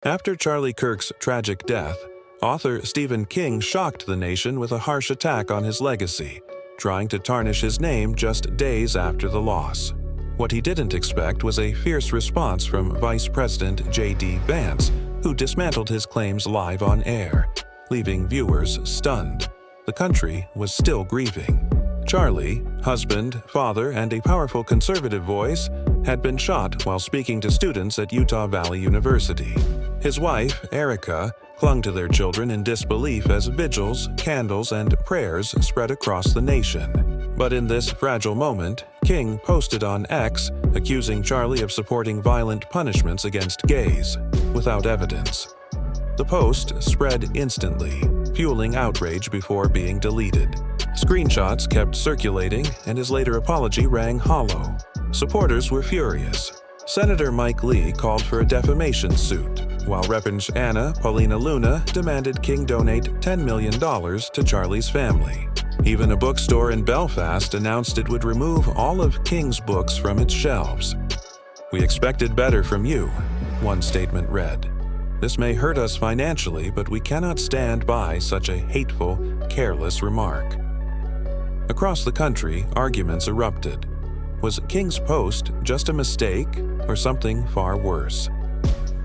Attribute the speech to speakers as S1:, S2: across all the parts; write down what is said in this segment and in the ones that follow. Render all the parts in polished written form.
S1: After Charlie Kirk's tragic death, author Stephen King shocked the nation with a harsh attack on his legacy, trying to tarnish his name just days after the loss. What he didn't expect was a fierce response from Vice President J.D. Vance, who dismantled his claims live on air, leaving viewers stunned. The country was still grieving. Charlie, husband, father, and a powerful conservative voice, had been shot while speaking to students at Utah Valley University. His wife, Erica, clung to their children in disbelief as vigils, candles, and prayers spread across the nation. But in this fragile moment, King posted on X, accusing Charlie of supporting violent punishments against gays, without evidence. The post spread instantly, fueling outrage before being deleted. Screenshots kept circulating, and his later apology rang hollow. Supporters were furious. Senator Mike Lee called for a defamation suit, while Representative Anna Paulina Luna demanded King donate $10 million to Charlie's family. Even a bookstore in Belfast announced it would remove all of King's books from its shelves. "We expected better from you," one statement read. "This may hurt us financially, but we cannot stand by such a hateful, careless remark." Across the country, arguments erupted. Was King's post just a mistake or something far worse?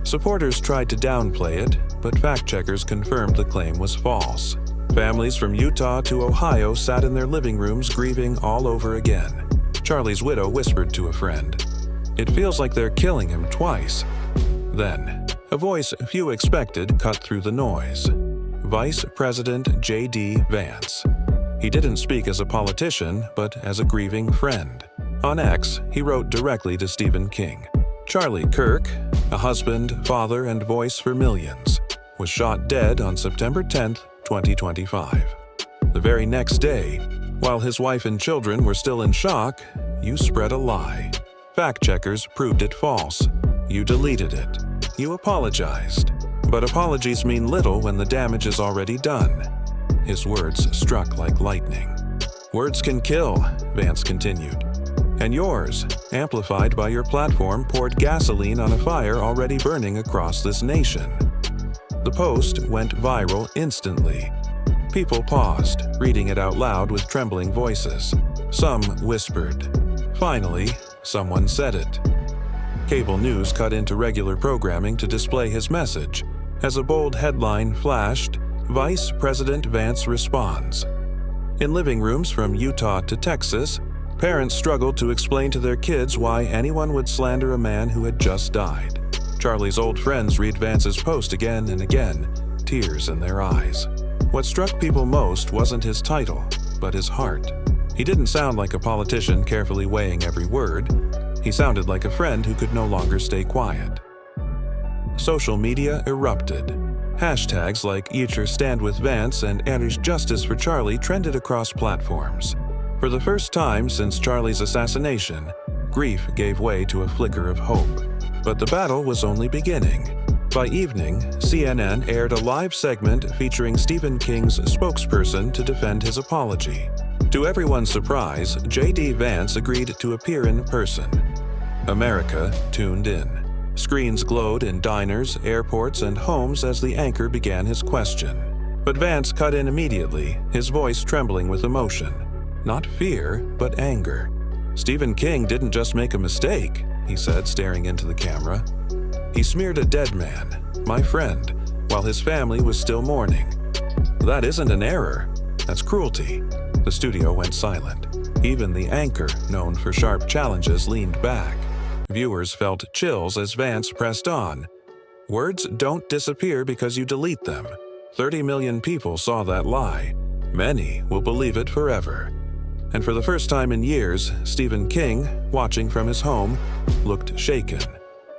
S1: Supporters tried to downplay it, but fact-checkers confirmed the claim was false. Families from Utah to Ohio sat in their living rooms grieving all over again. Charlie's widow whispered to a friend, "It feels like they're killing him twice." Then, a voice few expected cut through the noise. Vice President J.D. Vance. He didn't speak as a politician, but as a grieving friend. On X, he wrote directly to Stephen King. Charlie Kirk, a husband, father, and voice for millions, was shot dead on September 10, 2025. The very next day, while his wife and children were still in shock, you spread a lie. Fact-checkers proved it false. You deleted it. You apologized. But apologies mean little when the damage is already done. His words struck like lightning. "Words can kill," Vance continued. And yours, amplified by your platform, poured gasoline on a fire already burning across this nation. The post went viral instantly. People paused, reading it out loud with trembling voices. Some whispered. Finally, someone said it. Cable news cut into regular programming to display his message. As a bold headline flashed, Vice President Vance responds. In living rooms from Utah to Texas, parents struggled to explain to their kids why anyone would slander a man who had just died. Charlie's old friends read Vance's post again and again, tears in their eyes. What struck people most wasn't his title, but his heart. He didn't sound like a politician carefully weighing every word. He sounded like a friend who could no longer stay quiet. Social media erupted. Hashtags like Eat Your Stand with Vance and Irish Justice for Charlie trended across platforms. For the first time since Charlie's assassination, grief gave way to a flicker of hope. But the battle was only beginning. By evening, CNN aired a live segment featuring Stephen King's spokesperson to defend his apology. To everyone's surprise, J.D. Vance agreed to appear in person. America tuned in. Screens glowed in diners, airports, and homes as the anchor began his question. But Vance cut in immediately, his voice trembling with emotion. Not fear, but anger. "Stephen King didn't just make a mistake," he said, staring into the camera. "He smeared a dead man, my friend, while his family was still mourning. That isn't an error. That's cruelty." The studio went silent. Even the anchor, known for sharp challenges, leaned back. Viewers felt chills as Vance pressed on. "Words don't disappear because you delete them. 30 million people saw that lie. Many will believe it forever." And for the first time in years, Stephen King, watching from his home, looked shaken.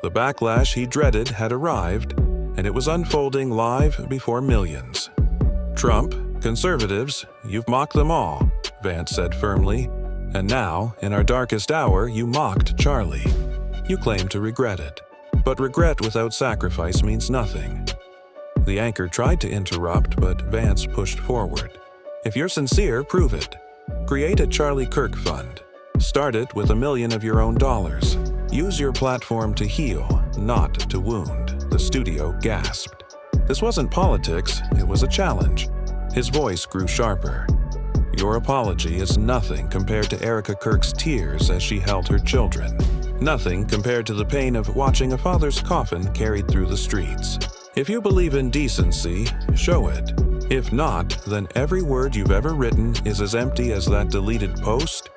S1: The backlash he dreaded had arrived, and it was unfolding live before millions. "Trump, conservatives, you've mocked them all," Vance said firmly. "And now, in our darkest hour, you mocked Charlie. You claim to regret it. But regret without sacrifice means nothing." The anchor tried to interrupt, but Vance pushed forward. "If you're sincere, prove it. Create a Charlie Kirk fund. Start it with $1 million of your own dollars. Use your platform to heal, not to wound," the studio gasped. This wasn't politics, it was a challenge. His voice grew sharper. Your apology is nothing compared to Erica Kirk's tears as she held her children. Nothing compared to the pain of watching a father's coffin carried through the streets. If you believe in decency, show it. If not, then every word you've ever written is as empty as that deleted post.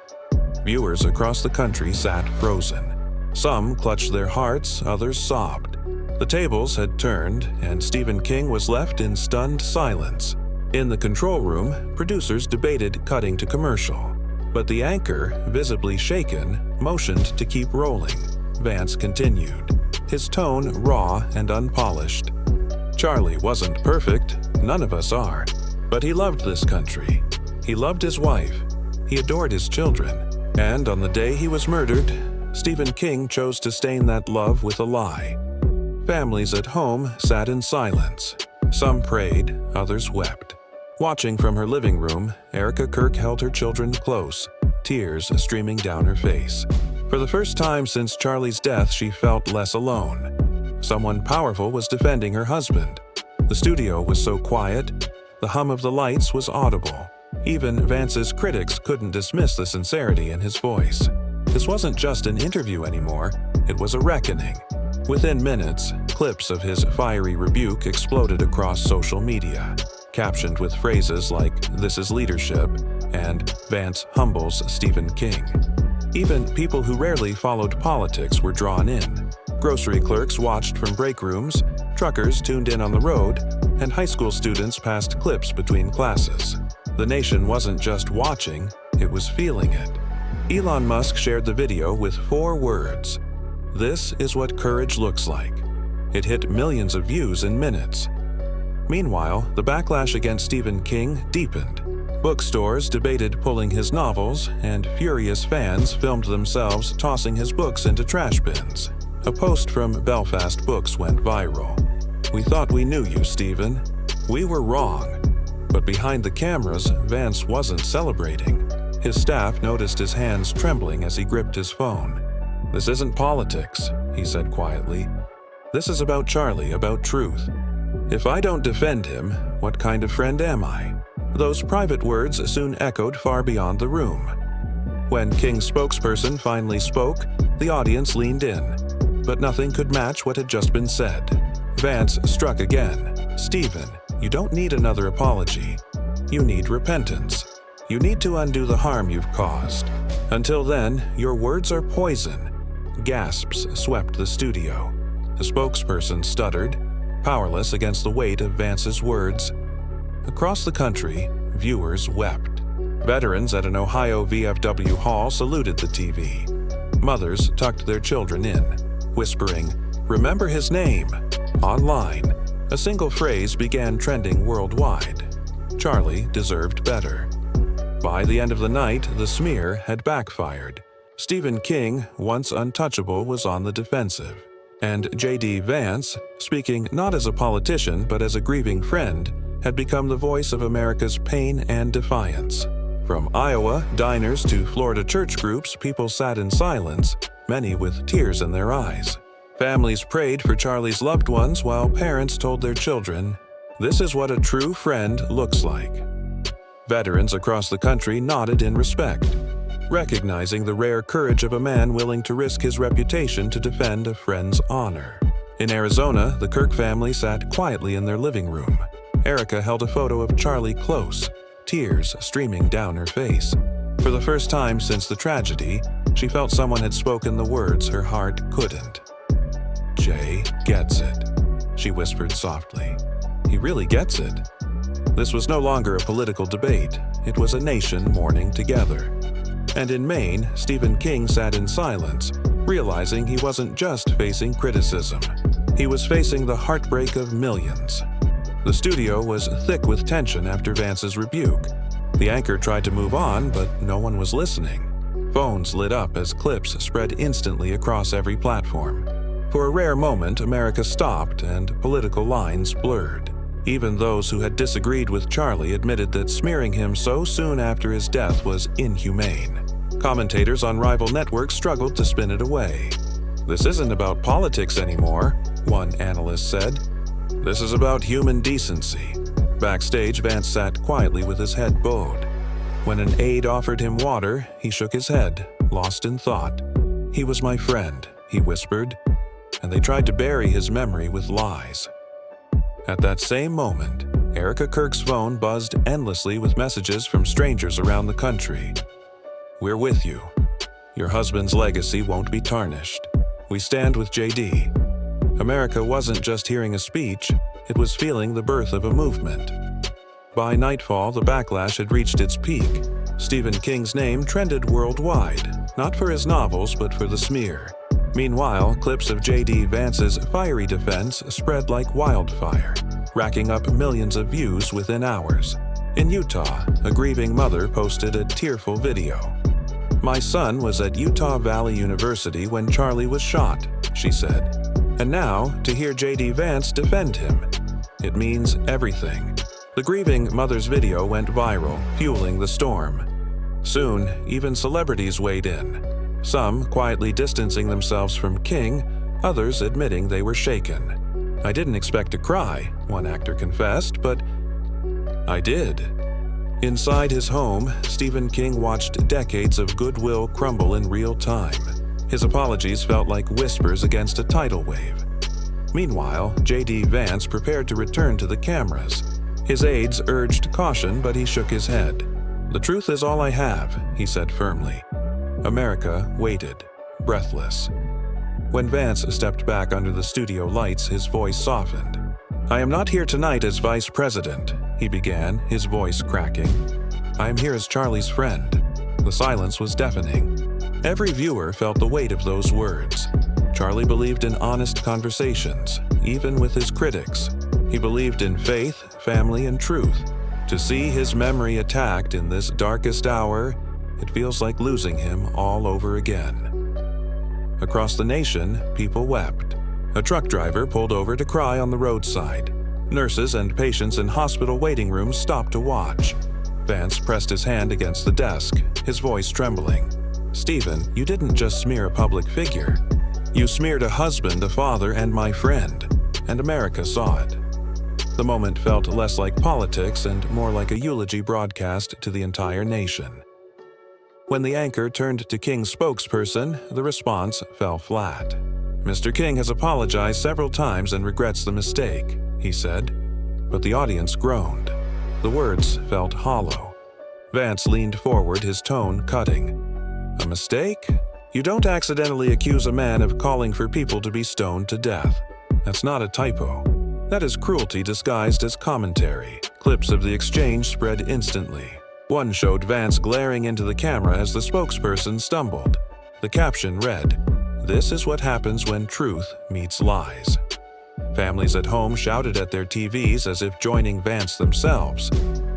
S1: Viewers across the country sat frozen. Some clutched their hearts, others sobbed. The tables had turned, and Stephen King was left in stunned silence. In the control room, producers debated cutting to commercial. But the anchor, visibly shaken, motioned to keep rolling. Vance continued, his tone raw and unpolished. Charlie wasn't perfect, none of us are. But he loved this country. He loved his wife. He adored his children. And on the day he was murdered, Stephen King chose to stain that love with a lie. Families at home sat in silence. Some prayed, others wept. Watching from her living room, Erica Kirk held her children close, tears streaming down her face. For the first time since Charlie's death, she felt less alone. Someone powerful was defending her husband. The studio was so quiet, the hum of the lights was audible. Even Vance's critics couldn't dismiss the sincerity in his voice. This wasn't just an interview anymore, it was a reckoning. Within minutes, clips of his fiery rebuke exploded across social media, captioned with phrases like, "This is leadership," and "Vance humbles Stephen King." Even people who rarely followed politics were drawn in. Grocery clerks watched from break rooms, truckers tuned in on the road, and high school students passed clips between classes. The nation wasn't just watching, it was feeling it. Elon Musk shared the video with 4 words. "This is what courage looks like." It hit millions of views in minutes. Meanwhile, the backlash against Stephen King deepened. Bookstores debated pulling his novels, and furious fans filmed themselves tossing his books into trash bins. A post from Belfast Books went viral. "We thought we knew you, Stephen. We were wrong." But behind the cameras, Vance wasn't celebrating. His staff noticed his hands trembling as he gripped his phone. "This isn't politics," he said quietly. "This is about Charlie, about truth. If I don't defend him, what kind of friend am I?" Those private words soon echoed far beyond the room. When King's spokesperson finally spoke, the audience leaned in. But nothing could match what had just been said. Vance struck again. "Stephen, you don't need another apology. You need repentance. You need to undo the harm you've caused. Until then, your words are poison." Gasps swept the studio. The spokesperson stuttered, powerless against the weight of Vance's words. Across the country, viewers wept. Veterans at an Ohio VFW hall saluted the TV. Mothers tucked their children in, whispering, "Remember his name." Online, a single phrase began trending worldwide. Charlie deserved better. By the end of the night, the smear had backfired. Stephen King, once untouchable, was on the defensive. And J.D. Vance, speaking not as a politician but as a grieving friend, had become the voice of America's pain and defiance. From Iowa diners to Florida church groups, people sat in silence, many with tears in their eyes. Families prayed for Charlie's loved ones while parents told their children, "This is what a true friend looks like." Veterans across the country nodded in respect, recognizing the rare courage of a man willing to risk his reputation to defend a friend's honor. In Arizona, the Kirk family sat quietly in their living room. Erica held a photo of Charlie close, tears streaming down her face. For the first time since the tragedy, she felt someone had spoken the words her heart couldn't. "Jay gets it," she whispered softly. "He really gets it." This was no longer a political debate. It was a nation mourning together. And in Maine, Stephen King sat in silence, realizing he wasn't just facing criticism. He was facing the heartbreak of millions. The studio was thick with tension after Vance's rebuke. The anchor tried to move on, but no one was listening. Phones lit up as clips spread instantly across every platform. For a rare moment, America stopped and political lines blurred. Even those who had disagreed with Charlie admitted that smearing him so soon after his death was inhumane. Commentators on rival networks struggled to spin it away. "This isn't about politics anymore. one analyst said. "This is about human decency." Backstage, Vance sat quietly with his head bowed. When an aide offered him water, he shook his head, lost in thought. "He was my friend," he whispered, and they tried to bury his memory with lies. At that same moment, Erica Kirk's phone buzzed endlessly with messages from strangers around the country. "We're with you. Your husband's legacy won't be tarnished. We stand with JD." America wasn't just hearing a speech, it was feeling the birth of a movement. By nightfall, the backlash had reached its peak. Stephen King's name trended worldwide, not for his novels but for the smear. Meanwhile, clips of J.D. Vance's fiery defense spread like wildfire, racking up millions of views within hours. In Utah, a grieving mother posted a tearful video. "My son was at Utah Valley University when Charlie was shot," she said. And now, to hear J.D. Vance defend him. It means everything. The grieving mother's video went viral, fueling the storm. Soon, even celebrities weighed in. Some quietly distancing themselves from King, others admitting they were shaken. "I didn't expect to cry," one actor confessed, "but I did." Inside his home, Stephen King watched decades of goodwill crumble in real time. His apologies felt like whispers against a tidal wave. Meanwhile, J.D. Vance prepared to return to the cameras. His aides urged caution, but he shook his head. "The truth is all I have," he said firmly. America waited, breathless. When Vance stepped back under the studio lights, his voice softened. "I am not here tonight as vice president," he began, his voice cracking. "I am here as Charlie's friend." The silence was deafening. Every viewer felt the weight of those words. Charlie believed in honest conversations, even with his critics. He believed in faith, family, and truth. To see his memory attacked in this darkest hour, it feels like losing him all over again. Across the nation, people wept. A truck driver pulled over to cry on the roadside. Nurses and patients in hospital waiting rooms stopped to watch. Vance pressed his hand against the desk, his voice trembling. "Stephen, you didn't just smear a public figure. You smeared a husband, a father, and my friend, and America saw it." The moment felt less like politics and more like a eulogy broadcast to the entire nation. When the anchor turned to King's spokesperson, the response fell flat. "Mr. King has apologized several times and regrets the mistake," he said. But the audience groaned. The words felt hollow. Vance leaned forward, his tone cutting. "A mistake? You don't accidentally accuse a man of calling for people to be stoned to death. That's not a typo. That is cruelty disguised as commentary." Clips of the exchange spread instantly. One showed Vance glaring into the camera as the spokesperson stumbled. The caption read, "This is what happens when truth meets lies." Families at home shouted at their TVs as if joining Vance themselves.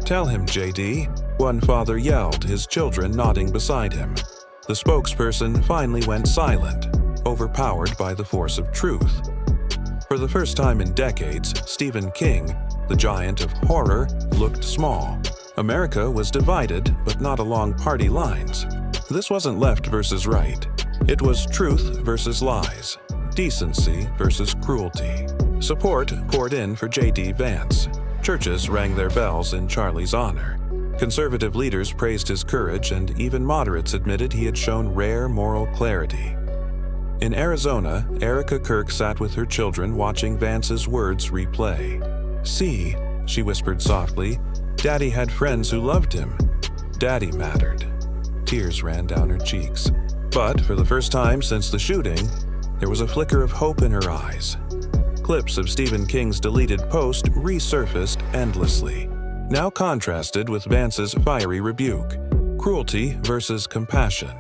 S1: "Tell him, JD," one father yelled, his children nodding beside him. The spokesperson finally went silent, overpowered by the force of truth. For the first time in decades, Stephen King, the giant of horror, looked small. America was divided, but not along party lines. This wasn't left versus right. It was truth versus lies, decency versus cruelty. Support poured in for J.D. Vance. Churches rang their bells in Charlie's honor. Conservative leaders praised his courage, and even moderates admitted he had shown rare moral clarity. In Arizona, Erica Kirk sat with her children watching Vance's words replay. "See," she whispered softly, "Daddy had friends who loved him. Daddy mattered." Tears ran down her cheeks. But for the first time since the shooting, there was a flicker of hope in her eyes. Clips of Stephen King's deleted post resurfaced endlessly, now contrasted with Vance's fiery rebuke. Cruelty versus compassion.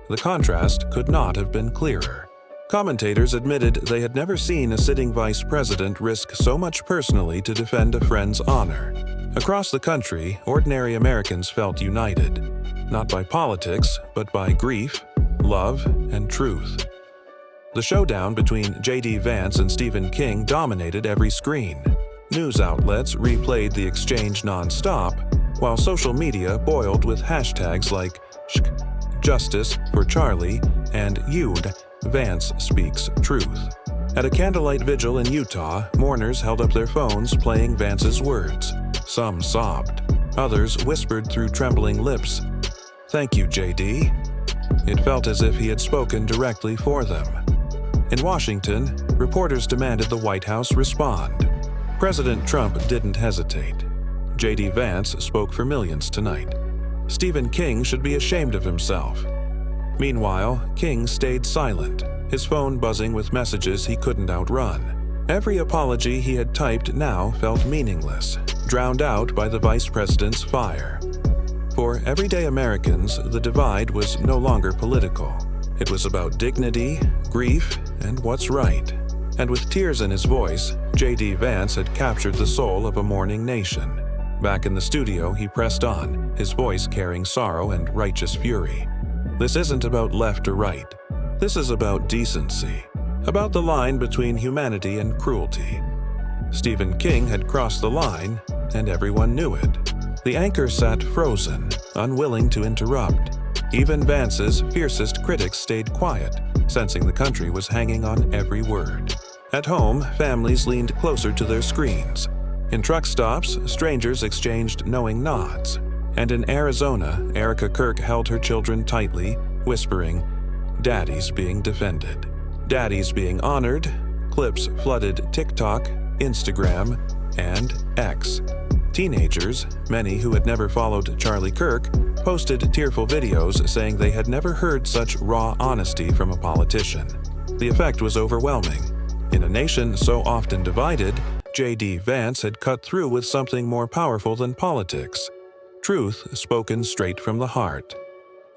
S1: The contrast could not have been clearer. Commentators admitted they had never seen a sitting vice president risk so much personally to defend a friend's honor. Across the country, ordinary Americans felt united, not by politics, but by grief, love, and truth. The showdown between J.D. Vance and Stephen King dominated every screen. News outlets replayed the exchange non-stop, while social media boiled with hashtags like Justice for Charlie and Vance Speaks Truth. At a candlelight vigil in Utah, mourners held up their phones playing Vance's words. Some sobbed. Others whispered through trembling lips, "Thank you, JD." It felt as if he had spoken directly for them. In Washington, reporters demanded the White House respond. President Trump didn't hesitate. JD Vance spoke for millions tonight. Stephen King should be ashamed of himself. Meanwhile, King stayed silent, his phone buzzing with messages he couldn't outrun. Every apology he had typed now felt meaningless, drowned out by the vice president's fire. For everyday Americans, the divide was no longer political. It was about dignity, grief, and what's right. And with tears in his voice, JD Vance had captured the soul of a mourning nation. Back in the studio, he pressed on, his voice carrying sorrow and righteous fury. This isn't about left or right. This is about decency, about the line between humanity and cruelty. Stephen King had crossed the line, and everyone knew it. The anchor sat frozen, unwilling to interrupt. Even Vance's fiercest critics stayed quiet, sensing the country was hanging on every word. At home, families leaned closer to their screens. In truck stops, strangers exchanged knowing nods. And in Arizona, Erica Kirk held her children tightly, whispering, "Daddy's being defended. Daddy's being honored." Clips flooded TikTok, Instagram, and X. Teenagers, many who had never followed Charlie Kirk, posted tearful videos saying they had never heard such raw honesty from a politician. The effect was overwhelming. In a nation so often divided, JD Vance had cut through with something more powerful than politics. Truth spoken straight from the heart.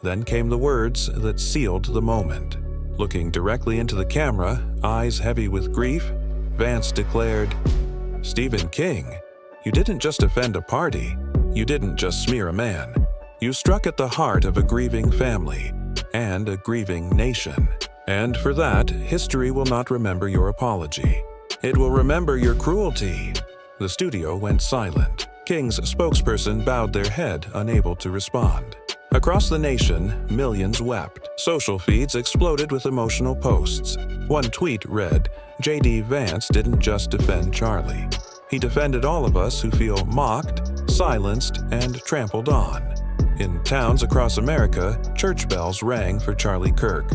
S1: Then came the words that sealed the moment. Looking directly into the camera, eyes heavy with grief, Vance declared, "Stephen King, you didn't just offend a party. You didn't just smear a man. You struck at the heart of a grieving family and a grieving nation. And for that, history will not remember your apology. It will remember your cruelty." The studio went silent. King's spokesperson bowed their head, unable to respond. Across the nation, millions wept. Social feeds exploded with emotional posts. One tweet read, "JD Vance didn't just defend Charlie. He defended all of us who feel mocked, silenced, and trampled on." In towns across America, church bells rang for Charlie Kirk.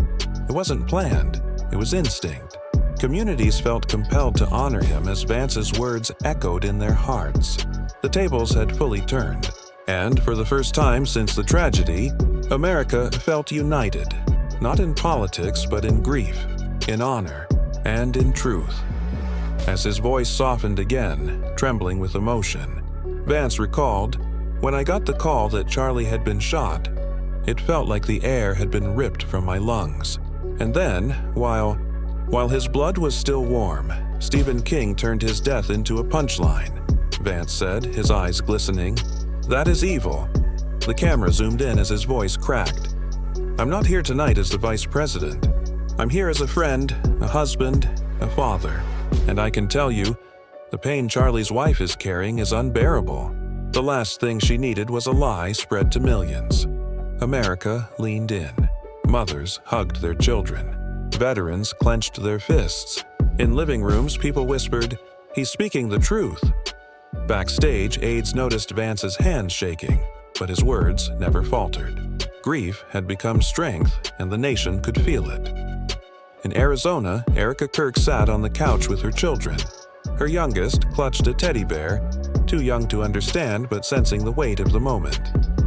S1: It wasn't planned, it was instinct. Communities felt compelled to honor him as Vance's words echoed in their hearts. The tables had fully turned, and for the first time since the tragedy, America felt united, not in politics but in grief, in honor, and in truth. As his voice softened again, trembling with emotion, Vance recalled, "When I got the call that Charlie had been shot, it felt like the air had been ripped from my lungs. And then, while his blood was still warm, Stephen King turned his death into a punchline," Vance said, his eyes glistening. "That is evil." The camera zoomed in as his voice cracked. "I'm not here tonight as the vice president. I'm here as a friend, a husband, a father. And I can tell you, the pain Charlie's wife is carrying is unbearable. The last thing she needed was a lie spread to millions." America leaned in. Mothers hugged their children. Veterans clenched their fists. In living rooms, people whispered, "He's speaking the truth." Backstage, aides noticed Vance's hands shaking, but his words never faltered. Grief had become strength, and the nation could feel it. In Arizona, Erica Kirk sat on the couch with her children. Her youngest clutched a teddy bear, too young to understand but sensing the weight of the moment.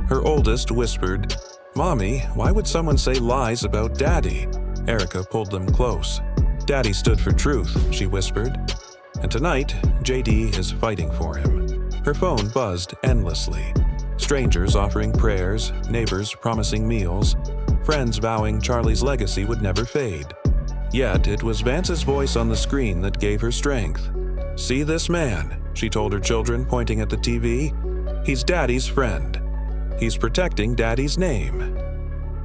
S1: Her oldest whispered, "Mommy, why would someone say lies about Daddy?" Erica pulled them close. "Daddy stood for truth," she whispered. "And tonight, JD is fighting for him." Her phone buzzed endlessly. Strangers offering prayers, neighbors promising meals, friends vowing Charlie's legacy would never fade. Yet it was Vance's voice on the screen that gave her strength. "See this man," she told her children, pointing at the TV. "He's Daddy's friend. He's protecting Daddy's name."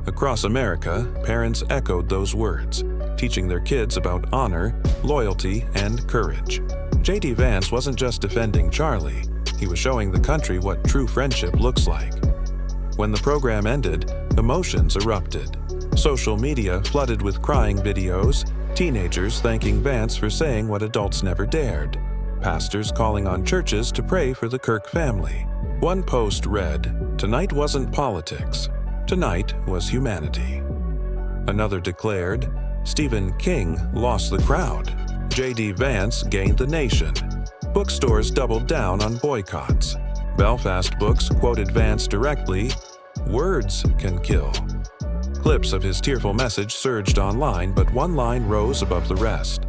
S1: Across America, parents echoed those words, teaching their kids about honor, loyalty, and courage. JD Vance wasn't just defending Charlie, he was showing the country what true friendship looks like. When the program ended, emotions erupted. Social media flooded with crying videos, Teenagers thanking Vance for saying what adults never dared. Pastors calling on churches to pray for the Kirk family. One post read, "Tonight wasn't politics. Tonight was humanity." Another declared, "Stephen King lost the crowd. J.D. Vance gained the nation." Bookstores doubled down on boycotts. Belfast Books quoted Vance directly, "Words can kill." Clips of his tearful message surged online, but one line rose above the rest.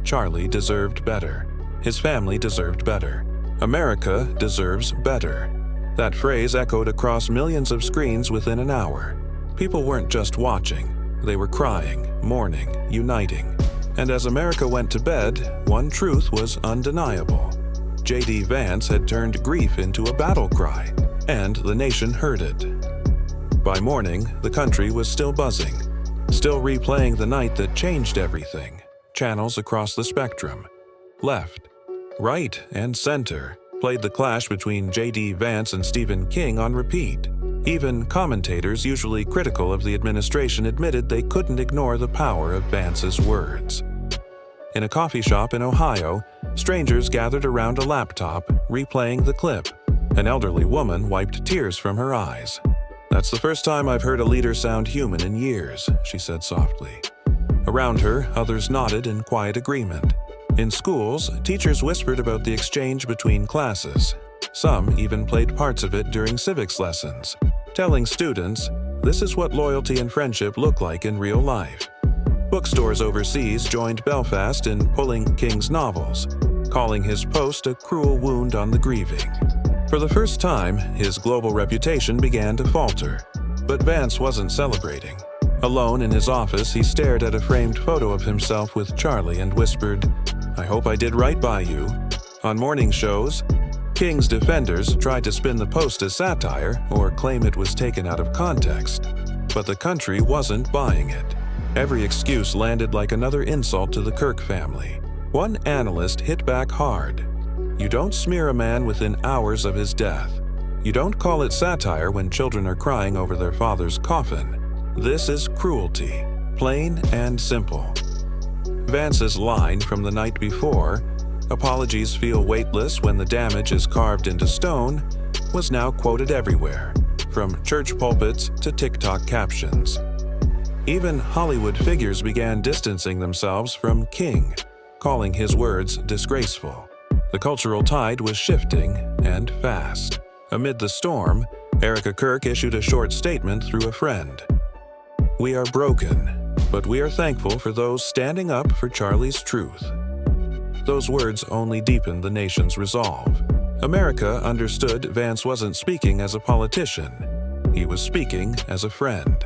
S1: Charlie deserved better. His family deserved better. America deserves better. That phrase echoed across millions of screens within an hour. People weren't just watching. They were crying, mourning, uniting. And as America went to bed, one truth was undeniable. J.D. Vance had turned grief into a battle cry, and the nation heard it. By morning, the country was still buzzing, still replaying the night that changed everything. Channels across the spectrum, left, right, and center, played the clash between J.D. Vance and Stephen King on repeat. Even commentators usually critical of the administration admitted they couldn't ignore the power of Vance's words. In a coffee shop in Ohio, strangers gathered around a laptop, replaying the clip. An elderly woman wiped tears from her eyes. "That's the first time I've heard a leader sound human in years," she said softly. Around her, others nodded in quiet agreement. In schools, teachers whispered about the exchange between classes. Some even played parts of it during civics lessons, telling students, "This is what loyalty and friendship look like in real life." Bookstores overseas joined Belfast in pulling King's novels, calling his post a cruel wound on the grieving. For the first time, his global reputation began to falter. But Vance wasn't celebrating. Alone in his office, he stared at a framed photo of himself with Charlie and whispered, "I hope I did right by you." On morning shows, King's defenders tried to spin the post as satire or claim it was taken out of context. But the country wasn't buying it. Every excuse landed like another insult to the Kirk family. One analyst hit back hard. "You don't smear a man within hours of his death. You don't call it satire when children are crying over their father's coffin. This is cruelty, plain and simple." Vance's line from the night before, "Apologies feel weightless when the damage is carved into stone," was now quoted everywhere, from church pulpits to TikTok captions. Even Hollywood figures began distancing themselves from King, calling his words disgraceful. The cultural tide was shifting, and fast. Amid the storm, Erica Kirk issued a short statement through a friend. "We are broken, but we are thankful for those standing up for Charlie's truth." Those words only deepened the nation's resolve. America understood Vance wasn't speaking as a politician. He was speaking as a friend.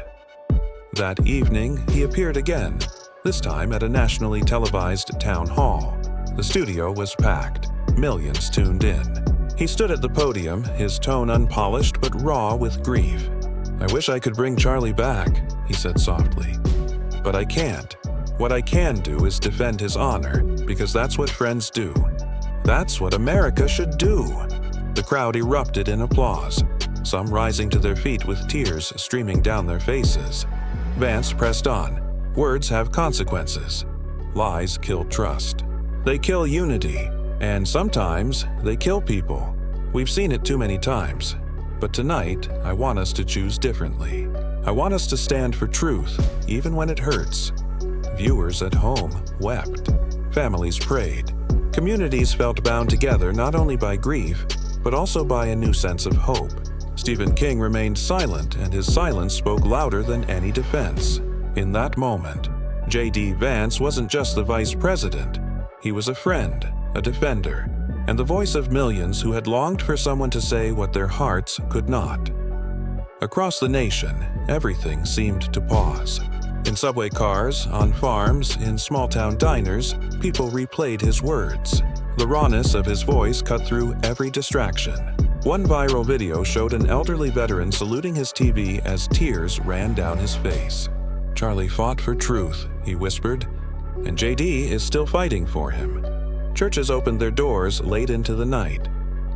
S1: That evening, he appeared again, this time at a nationally televised town hall. The studio was packed. Millions tuned in. He stood at the podium, his tone unpolished but raw with grief. "I wish I could bring Charlie back," he said softly. "But I can't. What I can do is defend his honor, because that's what friends do. That's what America should do." The crowd erupted in applause, some rising to their feet with tears streaming down their faces. Vance pressed on. Words have consequences. Lies kill trust. They kill unity. And sometimes, they kill people. We've seen it too many times. But tonight, I want us to choose differently. I want us to stand for truth, even when it hurts. Viewers at home wept. Families prayed. Communities felt bound together not only by grief, but also by a new sense of hope. Stephen King remained silent, and his silence spoke louder than any defense. In that moment, J.D. Vance wasn't just the vice president. He was a friend, a defender, and the voice of millions who had longed for someone to say what their hearts could not. Across the nation, everything seemed to pause. In subway cars, on farms, in small-town diners, people replayed his words. The rawness of his voice cut through every distraction. One viral video showed an elderly veteran saluting his TV as tears ran down his face. "Charlie fought for truth," he whispered, "and JD is still fighting for him." Churches opened their doors late into the night.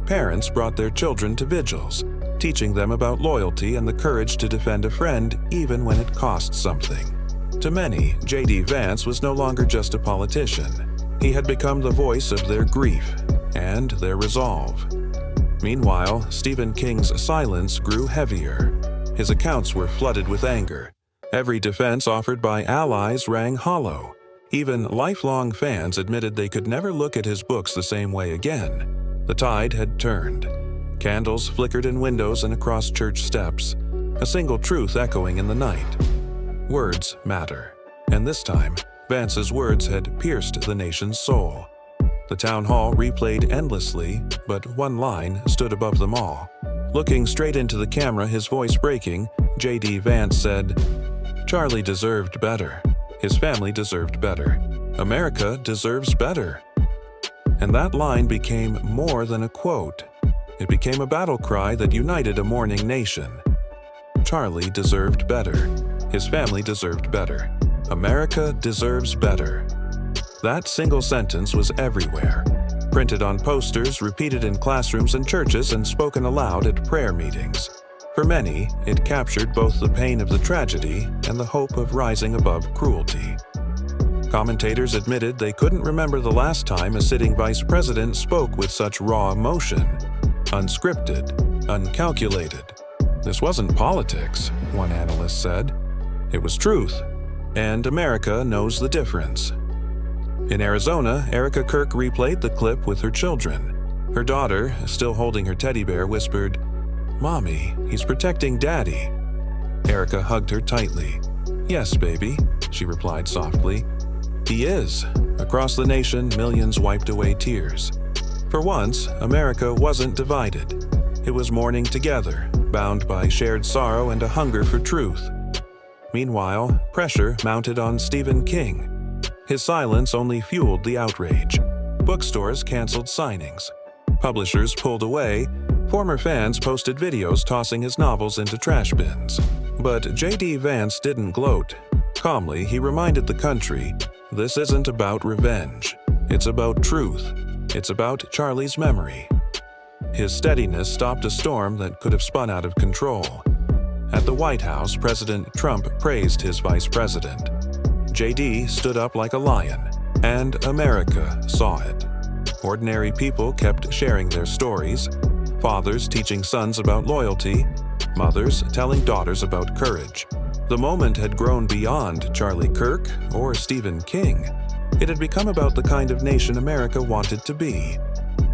S1: Parents brought their children to vigils, teaching them about loyalty and the courage to defend a friend even when it cost something. To many, J.D. Vance was no longer just a politician. He had become the voice of their grief and their resolve. Meanwhile, Stephen King's silence grew heavier. His accounts were flooded with anger. Every defense offered by allies rang hollow. Even lifelong fans admitted they could never look at his books the same way again. The tide had turned. Candles flickered in windows and across church steps, a single truth echoing in the night. Words matter, and this time, Vance's words had pierced the nation's soul. The town hall replayed endlessly, but one line stood above them all. Looking straight into the camera, his voice breaking, J.D. Vance said, "Charlie deserved better. His family deserved better. America deserves better." And that line became more than a quote. It became a battle cry that united a mourning nation. Charlie deserved better. His family deserved better. America deserves better. That single sentence was everywhere, printed on posters, repeated in classrooms and churches, and spoken aloud at prayer meetings. For many, it captured both the pain of the tragedy and the hope of rising above cruelty. Commentators admitted they couldn't remember the last time a sitting vice president spoke with such raw emotion. Unscripted, uncalculated. This wasn't politics, one analyst said. It was truth, and America knows the difference. In Arizona, Erica Kirk replayed the clip with her children. Her daughter, still holding her teddy bear, whispered, "Mommy, he's protecting Daddy." Erica hugged her tightly. "Yes, baby," she replied softly. "He is." Across the nation, millions wiped away tears. For once, America wasn't divided. It was mourning together, bound by shared sorrow and a hunger for truth. Meanwhile, pressure mounted on Stephen King. His silence only fueled the outrage. Bookstores canceled signings. Publishers pulled away. Former fans posted videos tossing his novels into trash bins. But J.D. Vance didn't gloat. Calmly, he reminded the country, this isn't about revenge. It's about truth. It's about Charlie's memory. His steadiness stopped a storm that could have spun out of control. At the White House, President Trump praised his vice president. J.D. stood up like a lion, and America saw it. Ordinary people kept sharing their stories, fathers teaching sons about loyalty, mothers telling daughters about courage. The moment had grown beyond Charlie Kirk or Stephen King. It had become about the kind of nation America wanted to be.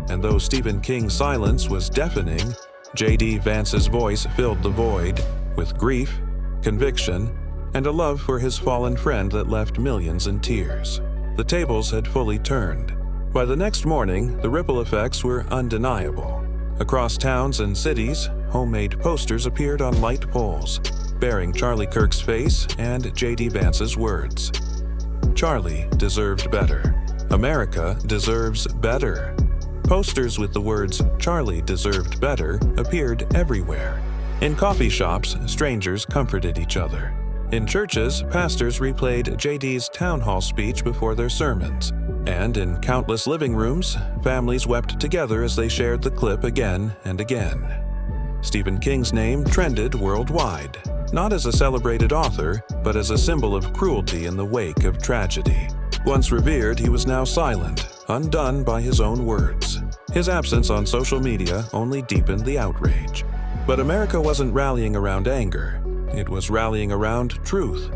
S1: And though Stephen King's silence was deafening, J.D. Vance's voice filled the void with grief, conviction, and a love for his fallen friend that left millions in tears. The tables had fully turned. By the next morning, the ripple effects were undeniable. Across towns and cities, homemade posters appeared on light poles, bearing Charlie Kirk's face and J.D. Vance's words. Charlie deserved better. America deserves better. Posters with the words "Charlie deserved better" appeared everywhere. In coffee shops, strangers comforted each other. In churches, pastors replayed J.D.'s town hall speech before their sermons. And in countless living rooms, families wept together as they shared the clip again and again. Stephen King's name trended worldwide, not as a celebrated author, but as a symbol of cruelty in the wake of tragedy. Once revered, he was now silent, undone by his own words. His absence on social media only deepened the outrage. But America wasn't rallying around anger. It was rallying around truth.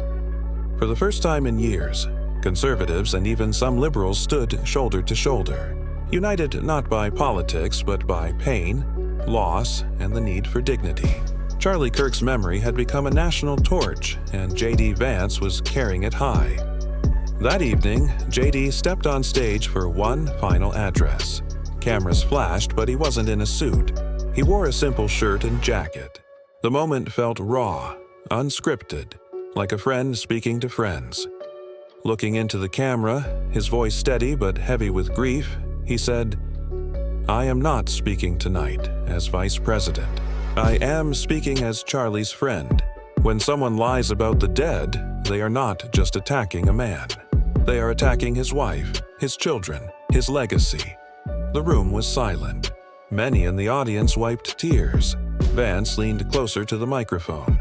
S1: For the first time in years, conservatives and even some liberals stood shoulder to shoulder, united not by politics but by pain, loss, and the need for dignity. Charlie Kirk's memory had become a national torch, and J.D. Vance was carrying it high. That evening, J.D. stepped on stage for one final address. Cameras flashed, but he wasn't in a suit. He wore a simple shirt and jacket. The moment felt raw, unscripted, like a friend speaking to friends. Looking into the camera, his voice steady but heavy with grief, he said, "I am not speaking tonight as vice president. I am speaking as Charlie's friend. When someone lies about the dead, they are not just attacking a man. They are attacking his wife, his children, his legacy." The room was silent. Many in the audience wiped tears. Vance leaned closer to the microphone.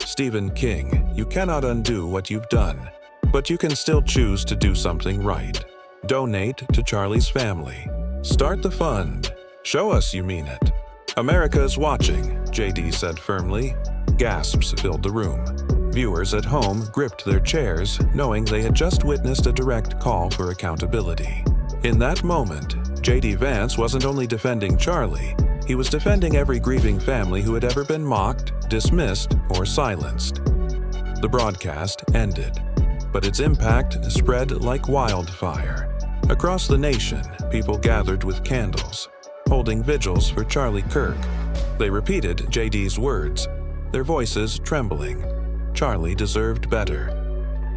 S1: Stephen King, you cannot undo what you've done, but you can still choose to do something right. Donate to Charlie's family. Start the fund. Show us you mean it. America is watching, JD said firmly. Gasps filled the room. Viewers at home gripped their chairs, knowing they had just witnessed a direct call for accountability. In that moment, JD Vance wasn't only defending Charlie, he was defending every grieving family who had ever been mocked, dismissed, or silenced. The broadcast ended, but its impact spread like wildfire. Across the nation, people gathered with candles, holding vigils for Charlie Kirk. They repeated JD's words, their voices trembling. Charlie deserved better.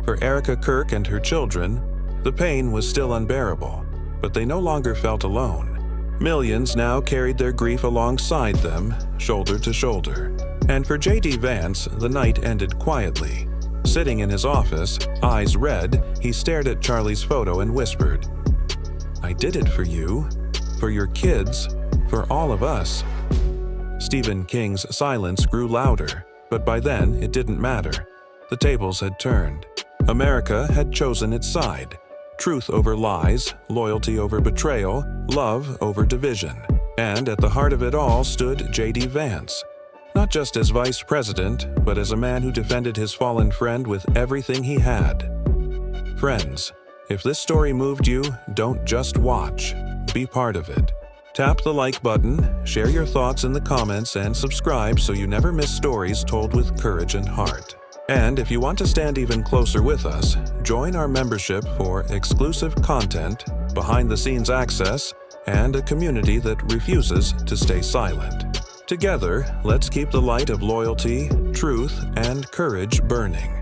S1: For Erica Kirk and her children, the pain was still unbearable, but they no longer felt alone. Millions now carried their grief alongside them, shoulder to shoulder. And for JD Vance, the night ended quietly. Sitting in his office, eyes red, he stared at Charlie's photo and whispered, "I did it for you, for your kids, for all of us." Stephen King's silence grew louder, but by then it didn't matter. The tables had turned. America had chosen its side. Truth over lies, loyalty over betrayal, love over division. And at the heart of it all stood JD Vance. Not just as vice president, but as a man who defended his fallen friend with everything he had. Friends, if this story moved you, don't just watch. Be part of it. Tap the like button, share your thoughts in the comments, and subscribe so you never miss stories told with courage and heart. And if you want to stand even closer with us, join our membership for exclusive content, behind-the-scenes access, and a community that refuses to stay silent. Together, let's keep the light of loyalty, truth, and courage burning.